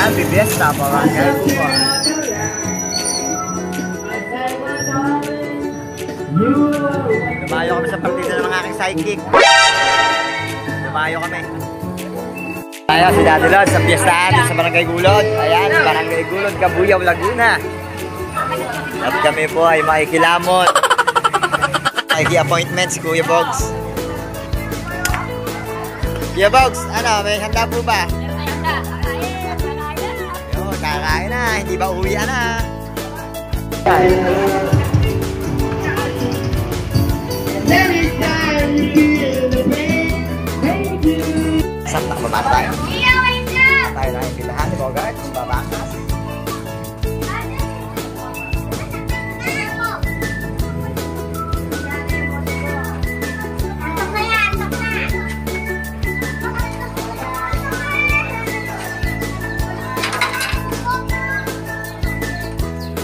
Happy Fiesta, barangay Buwan. Lumayo kami sa partida ng mga aking sidekick. Lumayo kami. Tayo si Daddy Lord sa piyestahan sa Barangay Gulod. Ayan, Barangay Gulod, Cabuyao, Laguna. At kami po ay makikilamon. Makiki-appointment si Kuya Bogs. Kuya Bogs, ano, may handa po ba? Yun, kakain na. Hindi ba uwian na? Saan na? Babaan tayo? Tayo na yung pitahan ni Bogart. Babaan na.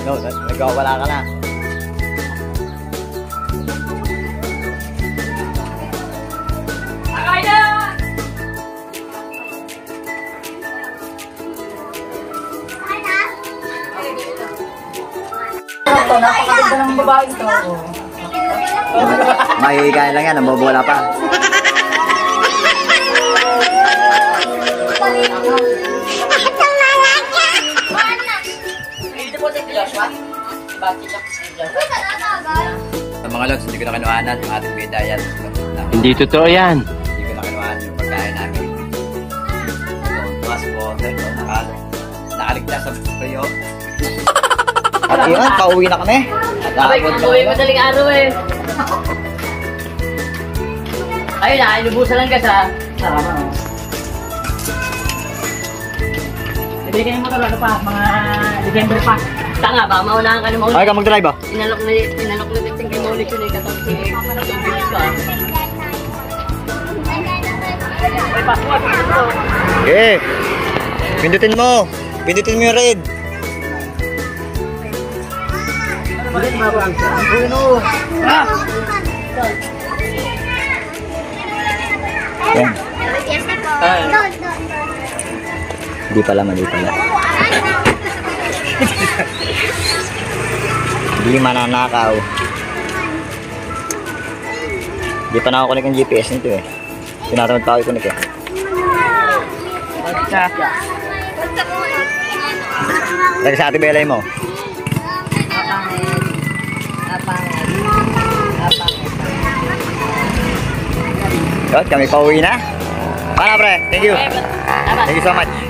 No, nagwawala ka na. Napakaganda ng babae ito. Makikikain lang yan, nabobola pa. Sa mga lods, hindi ko na kinuhanan yung ating bidayat. Hindi totoo yan. Hindi ko na kinuhanan yung pagkain namin. Tumas po, nakaligtas sa tuyo. At yun, pauwi na kami. Abay, pauwi madaling araw eh. Ayun na, inubusan lang ka sa sarama. Ibigay mo talaga pa, mga December pa. Tanga ba, maunahan ka na maulit. Ay ka mag-drive ba? Inalok na dating kay maulit yun eh, katong si Tubig ka. Ay, paswag. Okay. Pindutin mo yung red. Yan. Hindi pala, mali pala. Hindi mananakaw. Hindi pa nakakunik ang GPS nito eh. Tinatamad pa ako ikunik eh. Lagi sa ate belay mo. Yun, kami pauwi na. Paano pre? Thank you. Thank you so much.